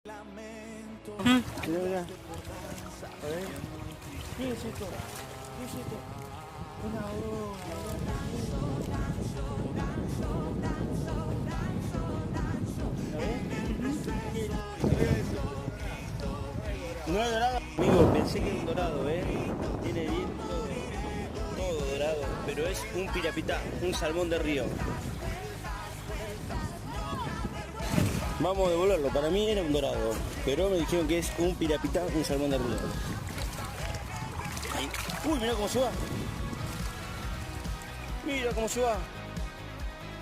Mirá, mirá. A ver. ¿Qué es esto? ¿Qué es esto? Una ¿no es dorado? Amigo, pensé que era un dorado, tiene bien todo dorado, pero es un pirapitá, un salmón de río. Vamos a devolverlo, para mí era un dorado, pero me dijeron que es un pirapitá, un salmón de río. Ahí. Uy, mirá cómo se va. Mira cómo se va.